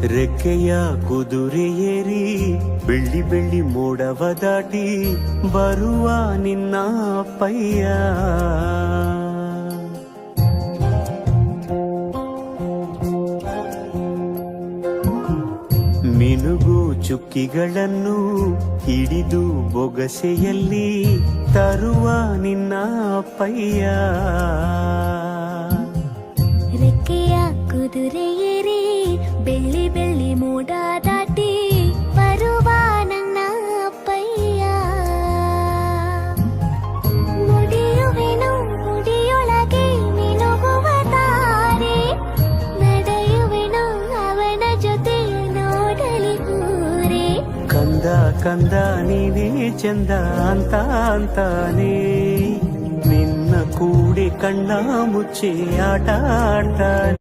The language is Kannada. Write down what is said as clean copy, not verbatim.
ರೆಕ್ಕೆಯ ಕುದುರೆ ಏರಿ ಬೆಳ್ಳಿ ಬೆಳ್ಳಿ ಮೋಡವ ದಾಟಿ ಬರುವ ನಿನ್ನ ಅಪ್ಪಯ್ಯ. ಮಿನುಗು ಚುಕ್ಕಿಗಳನ್ನು ಹಿಡಿದು ಬೊಗಸೆಯಲ್ಲಿ ತರುವ ನಿನ್ನ ಅಪ್ಪಯ್ಯ. ರೆಕ್ಕೆಯ ಕುದುರೆ ಏರಿ ಬೆಳ್ಳಿ ಬೆಳ್ಳಿ ಮೋಡ ದಾಟಿ ಬರುವ ನನ್ನ ಅಪ್ಪಯ್ಯ. ಮುಡಿಯುವೆನು ಮುಡಿಯೊಳಗೆ ಮಿನುಗುವ ತಾರೆ, ನಡೆಯುವೆನು ಅವನ ಜೊತೆ ನೋಡಲಿ ಊರೇ. ಕಂದ ಕಂದ ನೀನೇ ಚಂದ ಅಂತ ಅಂತಾನೆ, ನಿನ್ನ ಕೂಡಿ ಕಣ್ಣ ಮುಚ್ಚಿ ಆಟ ಆಡ್ತಾನೆ.